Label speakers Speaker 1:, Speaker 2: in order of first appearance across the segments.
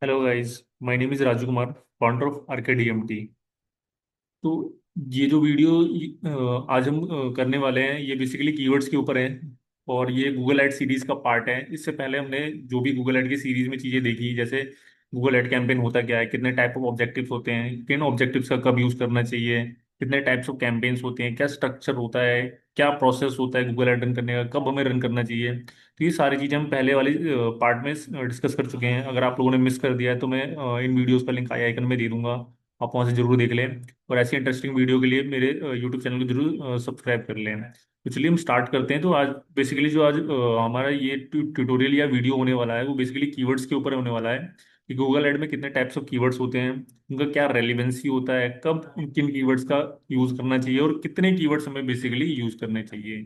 Speaker 1: Hello guys, my name is Raju Kumar, founder of RKDMT. तो ये जो वीडियो आज हम करने वाले हैं, ये बेसिकली कीवर्ड्स के ऊपर है। और ये गूगल एड सीरीज का पार्ट है। इससे पहले हमने जो भी गूगल एड की सीरीज में चीज़ें देखी, जैसे गूगल एड कैंपेन होता क्या है, कितने टाइप ऑफ ऑब्जेक्टिव्स होते हैं, किन ऑब्जेक्टिव्स का कब यूज़ करना चाहिए, कितने टाइप्स ऑफ कैंपेन्स होते हैं, क्या स्ट्रक्चर होता है, क्या प्रोसेस होता है गूगल एड रन करने का, कब हमें रन करना चाहिए। तो ये सारी चीज़ें हम पहले वाली पार्ट में डिस्कस कर चुके हैं। अगर आप लोगों ने मिस कर दिया है तो मैं इन वीडियोस का लिंक आई आइकन में दे दूंगा, आप वहाँ से जरूर देख लें। और ऐसी इंटरेस्टिंग वीडियो के लिए मेरे यूट्यूब चैनल को जरूर सब्सक्राइब कर लें। तो चलिए हम स्टार्ट करते हैं। तो आज बेसिकली जो आज हमारा ये ट्यूटोरियल या वीडियो होने वाला है, वो बेसिकली कीवर्ड्स के ऊपर होने वाला है कि गूगल ऐड में कितने टाइप्स ऑफ कीवर्ड्स होते हैं, उनका क्या रेलिवेंसी होता है, कब किन कीवर्ड्स का यूज़ करना चाहिए और कितने कीवर्ड्स हमें बेसिकली यूज़ करने चाहिए।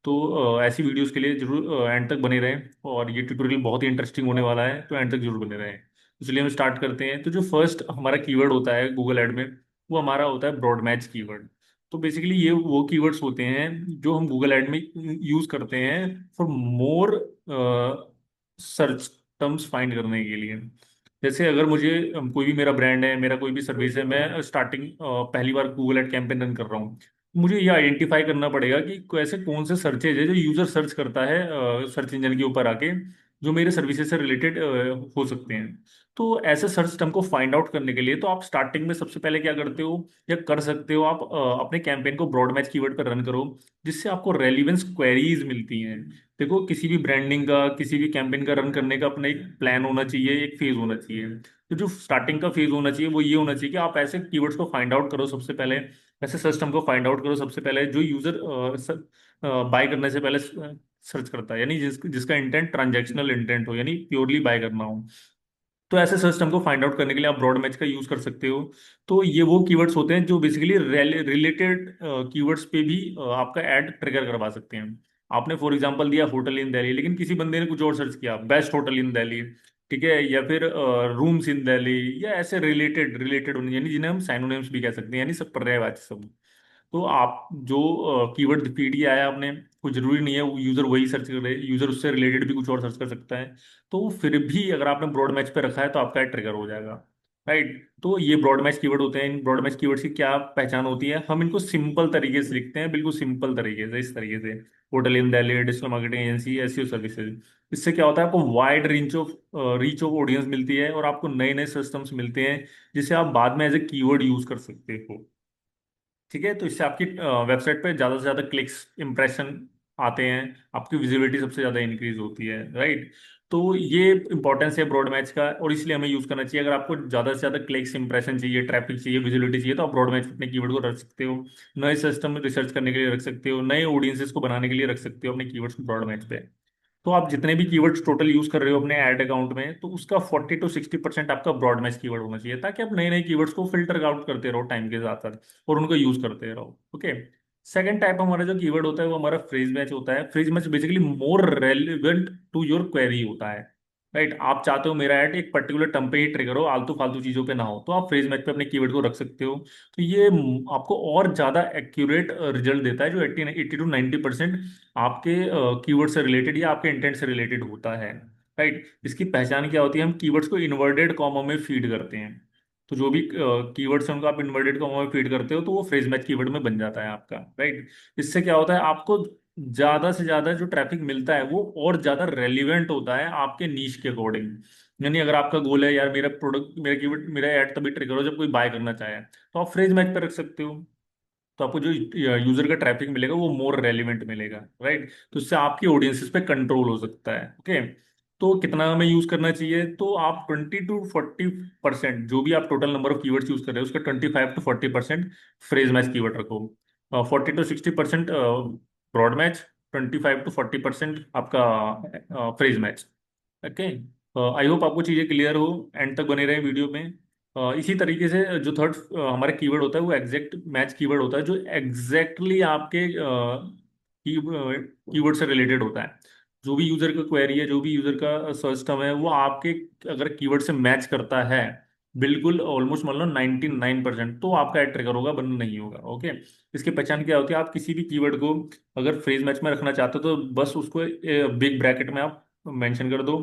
Speaker 1: तो ऐसी वीडियोस के लिए जरूर एंड तक बने रहें। और ये ट्यूटोरियल बहुत ही इंटरेस्टिंग होने वाला है, तो एंड तक जरूर बने रहें। तो चलिए हम स्टार्ट करते हैं। तो जो फर्स्ट हमारा कीवर्ड होता है गूगल ऐड में, वो हमारा होता है ब्रॉड मैच कीवर्ड। तो बेसिकली ये वो कीवर्ड्स होते हैं जो हम गूगल ऐड में यूज करते हैं for more search terms find करने के लिए। जैसे अगर मुझे कोई भी मेरा ब्रांड है, मेरा कोई भी सर्विस है, मैं स्टार्टिंग पहली बार गूगल ऐड कैंपेन रन कर रहा हूँ, मुझे ये आइडेंटिफाई करना पड़ेगा कि ऐसे कौन से सर्चेज है जो यूजर सर्च करता है सर्च इंजन के ऊपर आके, जो मेरे सर्विसेज से रिलेटेड हो सकते हैं। तो ऐसे सर्च टर्म को फाइंड आउट करने के लिए तो आप स्टार्टिंग में सबसे पहले क्या करते हो या कर सकते हो, आप अपने कैंपेन को ब्रॉड मैच कीवर्ड पर रन करो, जिससे आपको रेलिवेंस क्वेरीज मिलती हैं। देखो, किसी भी ब्रांडिंग का, किसी भी कैंपेन का रन करने का अपना एक प्लान होना चाहिए, एक फेज होना चाहिए। तो जो स्टार्टिंग का फेज होना चाहिए वो ये होना चाहिए कि आप ऐसे कीवर्ड्स को फाइंड आउट करो सबसे पहले, ऐसे सर्च टर्म को फाइंड आउट करो सबसे पहले जो यूजर बाय करने से पहले सर्च करता है, यानी जिसका इंटेंट ट्रांजैक्शनल इंटेंट हो, यानी प्योरली बाय करना हो। तो ऐसे सिस्टम को फाइंड आउट करने के लिए आप ब्रॉड मैच का यूज कर सकते हो। तो ये वो कीवर्ड्स होते हैं जो बेसिकली रिलेटेड कीवर्ड्स पे भी आपका ऐड ट्रिगर करवा सकते हैं। आपने फॉर एग्जांपल दिया होटल इन दिल्ली, लेकिन किसी बंदे ने कुछ और सर्च किया, बेस्ट होटल इन दिल्ली, ठीक है, या फिर रूम्स इन दिल्ली, या ऐसे रिलेटेड रिलेटेड होने, यानी जिन्हें हम साइनोनिम्स भी कह सकते हैं, यानी सब पर्यायवाची सब। तो आप जो कीवर्ड फीड किया है आपने, कोई जरूरी नहीं है वो यूजर वही सर्च करे, यूजर उससे रिलेटेड भी कुछ और सर्च कर सकता है। तो फिर भी अगर आपने ब्रॉड मैच पे रखा है तो आपका ट्रिगर हो जाएगा। राइट। तो ये ब्रॉड मैच कीवर्ड होते हैं। इन ब्रॉड मैच कीवर्ड्स की क्या पहचान होती है, हम इनको सिंपल तरीके से लिखते हैं, बिल्कुल सिंपल तरीके से, इस तरीके से: hotel in Delhi, digital marketing agency, SEO services. इससे क्या होता है, आपको वाइड रीच ऑफ ऑडियंस मिलती है और आपको नए नए सिस्टम्स मिलते हैं जिसे आप बाद में एज ए कीवर्ड यूज कर सकते हो। ठीक है। तो इससे आपकी वेबसाइट पे ज़्यादा से ज़्यादा क्लिक्स, इंप्रेशन आते हैं, आपकी विजिबिलिटी सबसे ज़्यादा इंक्रीज होती है। राइट। तो ये इंपॉर्टेंस है ब्रॉड मैच का, और इसलिए हमें यूज़ करना चाहिए। अगर आपको ज़्यादा से ज़्यादा क्लिक्स, इंप्रेशन चाहिए, ट्रैफिक चाहिए, विजिबिलिटी चाहिए, तो आप ब्रॉड मैच अपने कीवर्ड को रख सकते हो। नए सिस्टम में रिसर्च करने के लिए रख सकते हो, नए ऑडियंसेस को बनाने के लिए रख सकते हो अपने कीवर्ड्स को ब्रॉड मैच पे। तो आप जितने भी कीवर्ड्स टोटल यूज कर रहे हो अपने ऐड अकाउंट में, तो उसका 40 to 60% आपका ब्रॉड मैच कीवर्ड होना चाहिए, ताकि आप नए नए कीवर्ड्स को फिल्टर आउट करते रहो टाइम के साथ साथ, और उनको यूज करते रहो। ओके। सेकंड टाइप हमारा जो कीवर्ड होता है वो हमारा फ्रेज मैच होता है। Phrase match basically more relevant to your query होता है। राइट। आप चाहते हो मेरा ऐड एक पर्टिकुलर टर्म पे ही ट्रिगर हो, आलतू फालतू चीजों पे ना हो, तो आप फ्रेज मैच पे अपने कीवर्ड को रख सकते हो। तो ये आपको और ज्यादा एक्यूरेट रिजल्ट देता है, जो 80 to 90% आपके कीवर्ड से रिलेटेड या आपके इंटेंट से रिलेटेड होता है। राइट। इसकी पहचान क्या होती है, हम कीवर्ड्स को इन्वर्टेड कॉमा में फीड करते हैं। तो जो भी कीवर्ड्स हैं उनको आप इन्वर्टेड कॉमा में फीड करते हो, तो वो फ्रेज मैच कीवर्ड में बन जाता है आपका। राइट। इससे क्या होता है, आपको ज्यादा से ज्यादा जो ट्रैफिक मिलता है वो और ज्यादा रेलिवेंट होता है आपके नीश के अकॉर्डिंग। यानी अगर आपका गोल है, यार मेरा प्रोडक्ट, मेरा कीवर्ड, मेरा ऐड तभी ट्रिगर हो जब कोई बाय करना चाहे, तो आप फ्रेज मैच पर रख सकते हो। तो आपको जो यूजर का ट्रैफिक मिलेगा वो मोर रेलिवेंट मिलेगा। राइट। तो इससे आपकी ऑडियंसेस पे कंट्रोल हो सकता है। ओके। तो कितना हमें यूज करना चाहिए, तो आप 20 to 40% जो भी आप total number of keywords use कर रहे हो उसका 25 to 40% फ्रेज मैच कीवर्ड रखो। 40 to 60% ब्रॉड मैच, 25 to 40% आपका phrase match. Okay. I hope आपको चीज़ें क्लियर हो, एंड तक बने रहे वीडियो में। इसी तरीके से जो थर्ड हमारा कीवर्ड होता है वो एग्जैक्ट मैच कीवर्ड होता है, जो एग्जैक्टली आपके कीवर्ड से रिलेटेड होता है। जो भी यूजर का क्वेरी है, जो भी यूजर का सर्च टर्म है, वो आपके अगर कीवर्ड से मैच करता है, बिल्कुल ऑलमोस्ट मान लो 99%, तो आपका एड ट्रिगर होगा, वरना नहीं होगा। ओके। इसकी पहचान क्या होती है, आप किसी भी कीवर्ड को अगर फ्रेज मैच में रखना चाहते हो तो बस उसको बिग ब्रैकेट में आप मेंशन कर दो,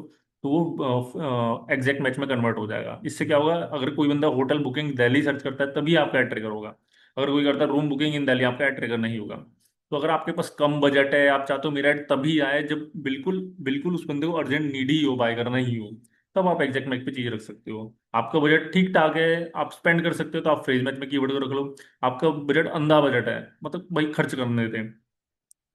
Speaker 1: तो वो एग्जैक्ट मैच में कन्वर्ट हो जाएगा। इससे क्या होगा, अगर कोई बंदा होटल बुकिंग दिल्ली सर्च करता है तभी आपका ऐड ट्रिगर होगा। अगर कोई करता है रूम बुकिंग इन दिल्ली, आपका ऐड ट्रिगर नहीं होगा। तो अगर आपके पास कम बजट है, आप चाहते हो मेरा ऐड तभी आए जब बिल्कुल बिल्कुल उस बंदे को अर्जेंट नीड ही हो, बाय करना ही हो, तब आप एग्जैक्ट मैच पे चीज रख सकते हो। आपका बजट ठीक ठाक है, आप स्पेंड कर सकते हो, तो आप फ्रेज मैच में कीवर्ड को रख लो। आपका बजट अंधा बजट है, मतलब भाई खर्च करने देते हैं,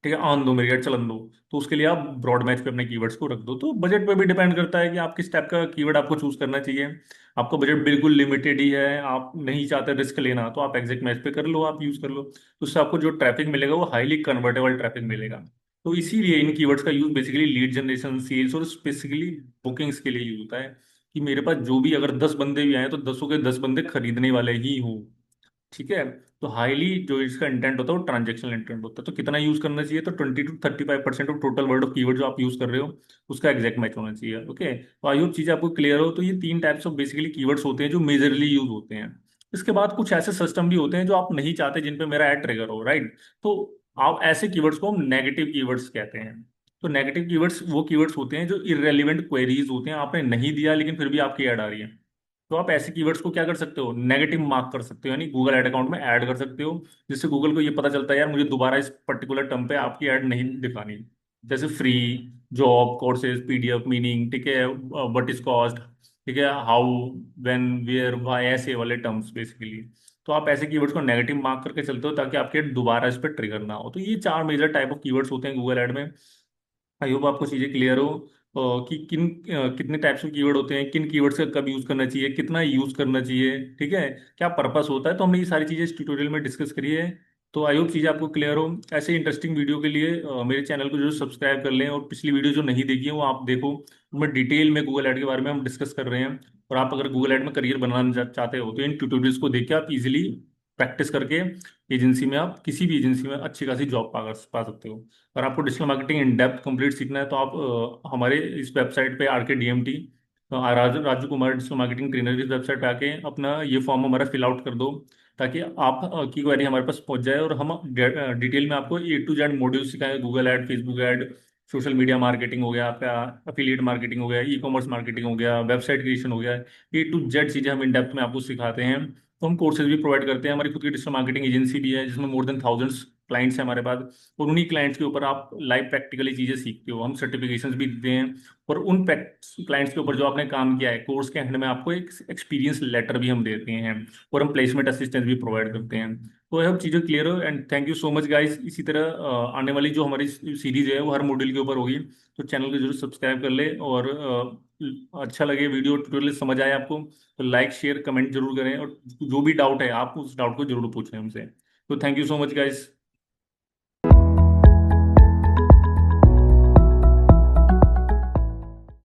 Speaker 1: ठीक है, आन दो मेरी ऐड चलन दो, तो उसके लिए आप ब्रॉड मैच पे अपने कीवर्ड्स को रख दो। तो बजट पे भी डिपेंड करता है कि आप किस टाइप का कीवर्ड आपको चूज करना चाहिए। आपका बजट बिल्कुल लिमिटेड ही है, आप नहीं चाहते रिस्क लेना, तो आप एग्जैक्ट मैच पे कर लो, आप यूज कर लो, तो उससे आपको जो ट्रैफिक मिलेगा वो हाईली कन्वर्टेबल ट्रैफिक मिलेगा। तो इसीलिए इन कीवर्ड्स का use basically lead generation, sales और स्पेसिफिकली बुकिंग्स के लिए यूज होता है, कि मेरे पास जो भी अगर 10 बंदे भी आए तो 10 के 10 बंदे खरीदने वाले ही हों। ठीक है। तो हाईली जो इसका इंटेंट होता है वो ट्रांजेक्शनल इंटेंट होता है। तो कितना यूज करना चाहिए, तो 20 to 35% of total word of keyword जो आप यूज कर रहे हो उसका एग्जैक्ट मैच होना चाहिए। ओके, तो आई होप चीजें आपको क्लियर हो। तो ये तीन टाइप्स ऑफ बेसिकली कीवर्ड्स होते हैं जो मेजरली यूज होते हैं। इसके बाद कुछ ऐसे सिस्टम भी होते हैं जो आप नहीं चाहते जिन पे मेरा एड ट्रिगर हो, राइट। तो आप ऐसे कीवर्ड्स को हम नेगेटिव कीवर्ड्स कहते हैं। तो नेगेटिव कीवर्ड्स वो कीवर्ड्स होते हैं जो इररेलेवेंट क्वेरीज होते हैं, आपने नहीं दिया लेकिन फिर भी आपकी ऐड आ रही है। तो आप ऐसे कीवर्ड्स को क्या कर सकते हो, नेगेटिव मार्क कर सकते हो, यानी गूगल ऐड अकाउंट में ऐड कर सकते हो, जिससे गूगल को ये पता चलता है यार मुझे दोबारा इस पर्टिकुलर टर्म पे आपकी ऐड नहीं दिखानी। जैसे free, job, courses, PDF, meaning, ठीक है, व्हाट इज कॉस्ट, ठीक है, हाउ, व्हेन, वेयर, व्हाई, ऐसे वाले टर्म्स बेसिकली। तो आप ऐसे कीवर्ड्स को नेगेटिव मार्क करके चलते हो ताकि आपके दोबारा इस पर ट्रिगर ना हो। तो ये चार मेजर टाइप ऑफ कीवर्ड्स होते हैं गूगल ऐड में। आई होप आपको चीज़ें क्लियर हो, कि कितने टाइप्स ऑफ कीवर्ड होते हैं, किन कीवर्ड्स का कब यूज़ करना चाहिए, कितना यूज़ करना चाहिए, ठीक है, क्या पर्पस होता है। तो हमने ये सारी चीज़ें इस ट्यूटोरियल में डिस्कस करी है। तो आई होप चीज़ें आपको क्लियर हो। ऐसे इंटरेस्टिंग वीडियो के लिए मेरे चैनल को जरूर सब्सक्राइब कर लें, और पिछली वीडियो जो नहीं देखी है वो आप देखो, उनमें डिटेल में गूगल ऐड के बारे में हम डिस्कस कर रहे हैं। और आप अगर गूगल ऐड में करियर बनाना चाहते हो तो इन ट्यूटोरियल्स को देख के आप इजीली प्रैक्टिस करके एजेंसी में, आप किसी भी एजेंसी में अच्छी खासी जॉब पा सकते हो। अगर आपको digital marketing in depth complete सीखना है तो आप हमारे इस वेबसाइट पे R K D M T, Raju Kumar digital marketing trainer, इस वेबसाइट पे आके अपना ये फॉर्म हमारा फिल आउट कर दो, ताकि आप की क्वेरी हमारे पास पहुंच जाए, और हम डिटेल में आपको A to Z मॉड्यूल सिखाएंगे। Google add, Facebook ad, social media marketing हो गया आपका, अफिलिएट मार्केटिंग हो गया, ई कॉमर्स मार्केटिंग हो गया, वेबसाइट क्रिएशन हो गया, A to Z चीज़ें हम इन डेप्थ में आपको सिखाते हैं। तो हम कोर्सेज भी प्रोवाइड करते हैं, हमारी खुद की डिजिटल मार्केटिंग एजेंसी भी है जिसमें मोर देन थाउजेंड्स क्लाइंट्स हैं हमारे पास। और उन्हीं क्लाइंट्स के ऊपर आप लाइव प्रैक्टिकली चीज़ें सीखते हो, हम सर्टिफिकेशंस भी देते हैं। और उन क्लाइंट्स के ऊपर जो आपने काम किया है कोर्स के एंड में आपको एक एक्सपीरियंस लेटर भी हम देते हैं, और हम प्लेसमेंट असिस्टेंस भी प्रोवाइड करते हैं। तो ये सब चीज़ें क्लियर हो, and thank you so much guys. इसी तरह आने वाली जो हमारी सीरीज है वो हर मॉड्यूल के ऊपर होगी। तो चैनल को जरूर सब्सक्राइब कर ले, और अच्छा लगे वीडियो ट्यूटोरियल समझ आए आपको तो लाइक शेयर कमेंट जरूर करें, और जो भी डाउट है आप उस डाउट को जरूर पूछें हमसे। तो thank you so much guys.